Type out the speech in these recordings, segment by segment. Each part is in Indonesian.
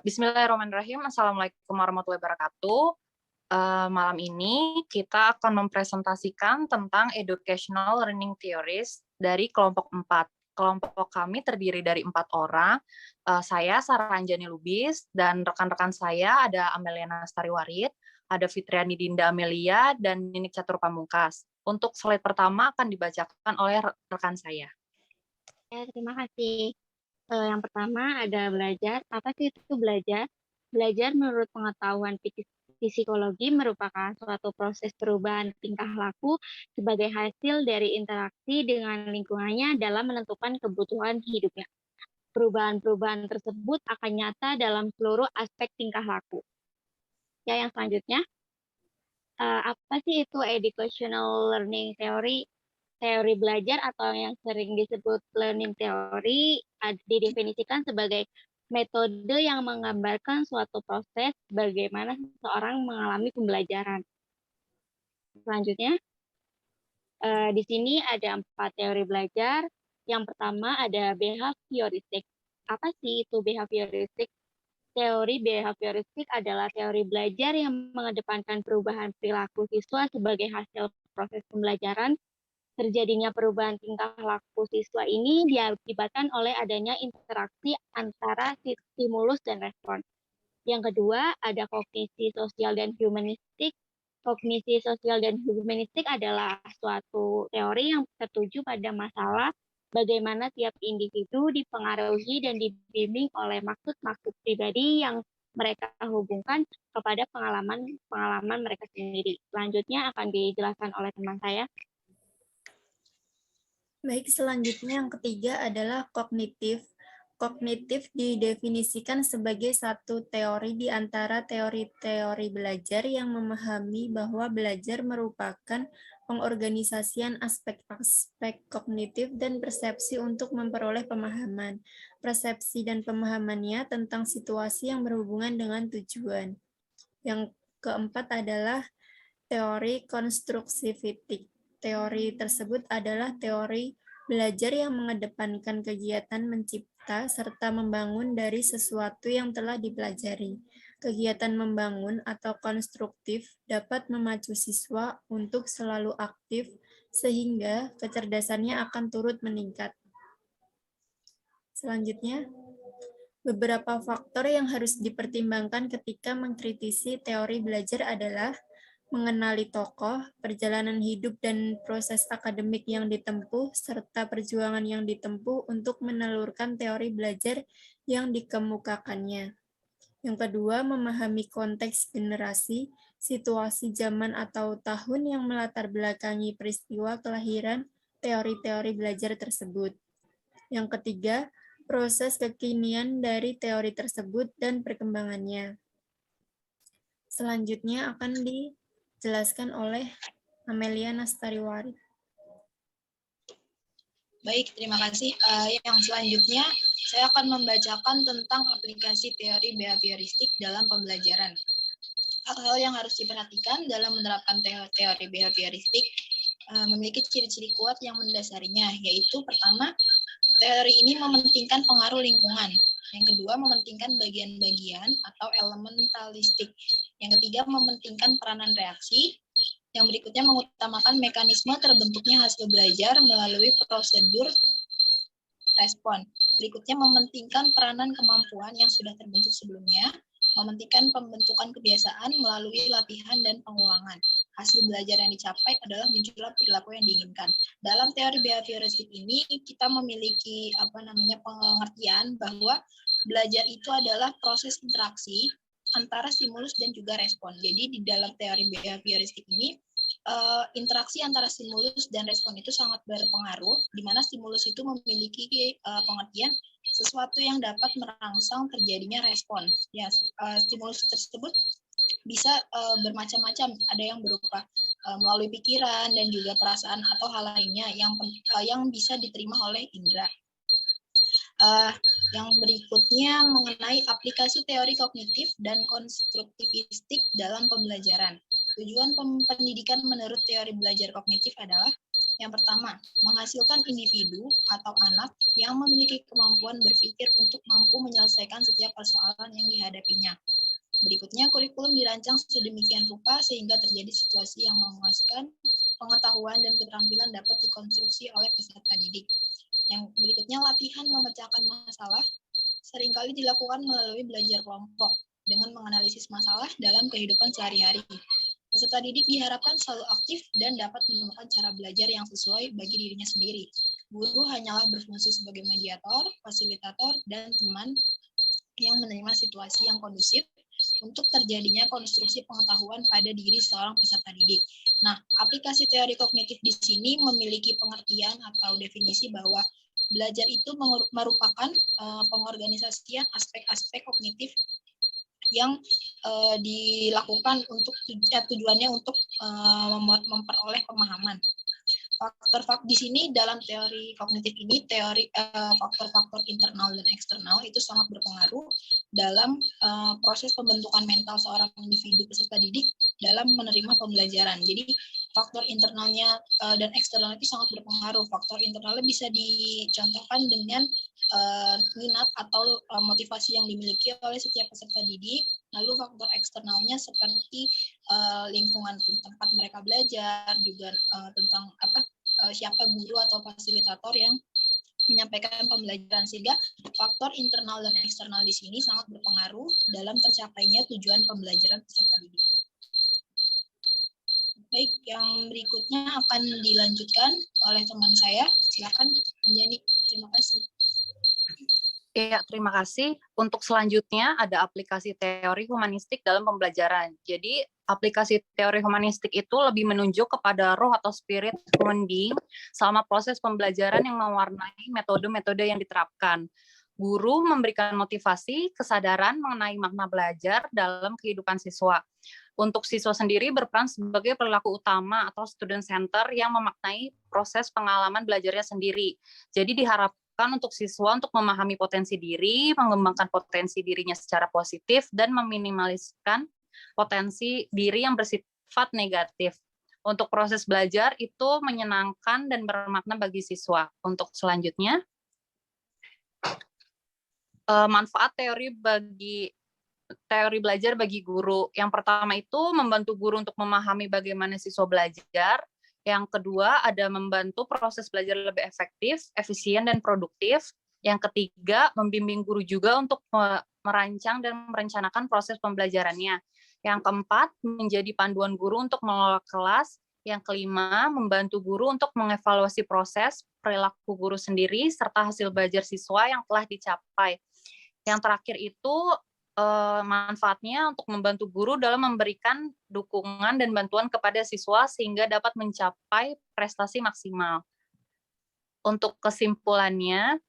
Bismillahirrahmanirrahim. Assalamualaikum warahmatullahi wabarakatuh. Malam ini kita akan mempresentasikan tentang Educational Learning Theories dari kelompok 4. Kelompok kami terdiri dari 4 orang. Saya, Sarah Anjani Lubis, dan rekan-rekan saya ada Amelia Nastariwarit, ada Fitriani Dinda Amelia, dan Ninik Catur Pamungkas. Untuk slide pertama akan dibacakan oleh rekan saya. Ya, terima kasih. Yang pertama ada belajar. Apa sih itu belajar? Belajar menurut pengetahuan psikologi merupakan suatu proses perubahan tingkah laku sebagai hasil dari interaksi dengan lingkungannya dalam menentukan kebutuhan hidupnya. Perubahan-perubahan tersebut akan nyata dalam seluruh aspek tingkah laku. Ya, yang selanjutnya, apa sih itu educational learning theory? Teori belajar atau yang sering disebut learning theory didefinisikan sebagai metode yang menggambarkan suatu proses bagaimana seseorang mengalami pembelajaran. Selanjutnya, di sini ada 4 teori belajar. Yang pertama ada behavioristik. Apa sih itu behavioristik? Teori behavioristik adalah teori belajar yang mengedepankan perubahan perilaku siswa sebagai hasil proses pembelajaran. Terjadinya perubahan tingkah laku siswa ini diakibatkan oleh adanya interaksi antara stimulus dan respon. Yang kedua, ada kognisi sosial dan humanistik. Kognisi sosial dan humanistik adalah suatu teori yang tertuju pada masalah bagaimana tiap individu dipengaruhi dan dibimbing oleh maksud-maksud pribadi yang mereka hubungkan kepada pengalaman mereka sendiri. Selanjutnya akan dijelaskan oleh teman saya. Baik, selanjutnya yang ketiga adalah kognitif. Kognitif didefinisikan sebagai satu teori di antara teori-teori belajar yang memahami bahwa belajar merupakan pengorganisasian aspek-aspek kognitif dan persepsi untuk memperoleh pemahaman. Persepsi dan pemahamannya tentang situasi yang berhubungan dengan tujuan. Yang keempat adalah teori konstruktivitik. Teori tersebut adalah teori belajar yang mengedepankan kegiatan mencipta serta membangun dari sesuatu yang telah dipelajari. Kegiatan membangun atau konstruktif dapat memacu siswa untuk selalu aktif sehingga kecerdasannya akan turut meningkat. Selanjutnya, beberapa faktor yang harus dipertimbangkan ketika mengkritisi teori belajar adalah mengenali tokoh, perjalanan hidup dan proses akademik yang ditempuh, serta perjuangan yang ditempuh untuk menelurkan teori belajar yang dikemukakannya. Yang kedua, memahami konteks generasi, situasi zaman atau tahun yang melatar belakangi peristiwa kelahiran teori-teori belajar tersebut. Yang ketiga, proses kekinian dari teori tersebut dan perkembangannya. Selanjutnya akan dijelaskan oleh Amelia Nastariwarit. Baik, terima kasih. Yang selanjutnya, saya akan membacakan tentang aplikasi teori behavioristik dalam pembelajaran. Hal-hal yang harus diperhatikan dalam menerapkan teori behavioristik memiliki ciri-ciri kuat yang mendasarinya, yaitu pertama, teori ini mementingkan pengaruh lingkungan. Yang kedua, mementingkan bagian-bagian atau elementalistik. Yang ketiga, mementingkan peranan reaksi. Yang berikutnya mengutamakan mekanisme terbentuknya hasil belajar melalui prosedur respon. Berikutnya mementingkan peranan kemampuan yang sudah terbentuk sebelumnya, mementingkan pembentukan kebiasaan melalui latihan dan pengulangan. Hasil belajar yang dicapai adalah munculnya perilaku yang diinginkan. Dalam teori behavioristik ini kita memiliki pengertian bahwa belajar itu adalah proses interaksi antara stimulus dan juga respon. Jadi di dalam teori behavioristik ini interaksi antara stimulus dan respon itu sangat berpengaruh, di mana stimulus itu memiliki pengertian sesuatu yang dapat merangsang terjadinya respon. Ya, stimulus tersebut bisa bermacam-macam. Ada yang berupa melalui pikiran dan juga perasaan atau hal lainnya yang bisa diterima oleh indera. Yang berikutnya mengenai aplikasi teori kognitif dan konstruktivistik dalam pembelajaran. Tujuan pendidikan menurut teori belajar kognitif adalah Yang pertama, menghasilkan individu atau anak yang memiliki kemampuan berpikir untuk mampu menyelesaikan setiap persoalan yang dihadapinya. Berikutnya, kurikulum dirancang sedemikian rupa sehingga terjadi situasi yang memuaskan, pengetahuan dan keterampilan dapat dikonstruksi oleh peserta didik. Yang berikutnya, latihan memecahkan masalah seringkali dilakukan melalui belajar kelompok dengan menganalisis masalah dalam kehidupan sehari-hari. Peserta didik diharapkan selalu aktif dan dapat menemukan cara belajar yang sesuai bagi dirinya sendiri. Guru hanyalah berfungsi sebagai mediator, fasilitator, dan teman yang menerima situasi yang kondusif untuk terjadinya konstruksi pengetahuan pada diri seorang peserta didik. Nah, aplikasi teori kognitif di sini memiliki pengertian atau definisi bahwa belajar itu merupakan pengorganisasian aspek-aspek kognitif yang dilakukan untuk tujuannya untuk memperoleh pemahaman. Faktor-faktor di sini dalam teori kognitif ini, faktor-faktor internal dan eksternal itu sangat berpengaruh dalam proses pembentukan mental seorang individu peserta didik dalam menerima pembelajaran. Jadi faktor internalnya dan eksternal itu sangat berpengaruh. Faktor internalnya bisa dicontohkan dengan minat atau motivasi yang dimiliki oleh setiap peserta didik. Lalu faktor eksternalnya seperti lingkungan tempat mereka belajar, juga tentang siapa guru atau fasilitator yang menyampaikan pembelajaran, sehingga faktor internal dan eksternal di sini sangat berpengaruh dalam tercapainya tujuan pembelajaran peserta didik. Baik, yang berikutnya akan dilanjutkan oleh teman saya. Silakan, Anjani. Terima kasih. Ya, terima kasih. Untuk selanjutnya ada aplikasi teori humanistik dalam pembelajaran. Jadi, aplikasi teori humanistik itu lebih menunjuk kepada roh atau spirit human being selama proses pembelajaran yang mewarnai metode-metode yang diterapkan. Guru memberikan motivasi, kesadaran mengenai makna belajar dalam kehidupan siswa. Untuk siswa sendiri berperan sebagai perilaku utama atau student center yang memaknai proses pengalaman belajarnya sendiri. Jadi diharapkan untuk siswa untuk memahami potensi diri, mengembangkan potensi dirinya secara positif, dan meminimaliskan potensi diri yang bersifat negatif. Untuk proses belajar itu menyenangkan dan bermakna bagi siswa. Untuk selanjutnya, manfaat teori belajar bagi guru. Yang pertama itu membantu guru untuk memahami bagaimana siswa belajar. Yang kedua, ada membantu proses belajar lebih efektif, efisien, dan produktif. Yang ketiga, membimbing guru juga untuk merancang dan merencanakan proses pembelajarannya. Yang keempat, menjadi panduan guru untuk mengelola kelas. Yang kelima, membantu guru untuk mengevaluasi proses, perilaku guru sendiri, serta hasil belajar siswa yang telah dicapai. Yang terakhir itu, manfaatnya untuk membantu guru dalam memberikan dukungan dan bantuan kepada siswa sehingga dapat mencapai prestasi maksimal. Untuk kesimpulannya,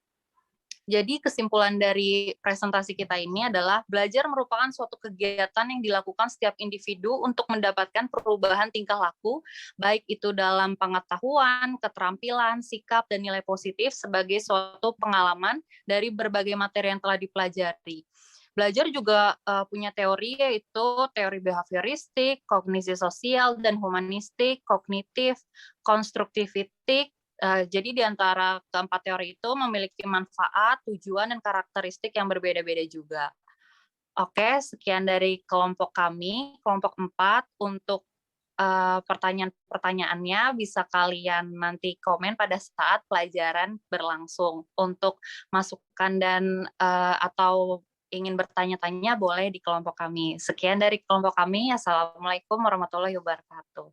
jadi kesimpulan dari presentasi kita ini adalah belajar merupakan suatu kegiatan yang dilakukan setiap individu untuk mendapatkan perubahan tingkah laku, baik itu dalam pengetahuan, keterampilan, sikap, dan nilai positif sebagai suatu pengalaman dari berbagai materi yang telah dipelajari. Belajar juga punya teori, yaitu teori behavioristik, kognisi sosial, dan humanistik, kognitif, konstruktivistik. Jadi di antara keempat teori itu memiliki manfaat, tujuan, dan karakteristik yang berbeda-beda juga. Oke, sekian dari kelompok kami, kelompok 4. Untuk pertanyaan-pertanyaannya bisa kalian nanti komen pada saat pelajaran berlangsung. Untuk masukan dan atau ingin bertanya-tanya boleh di kelompok kami. Sekian dari kelompok kami. Assalamualaikum warahmatullahi wabarakatuh.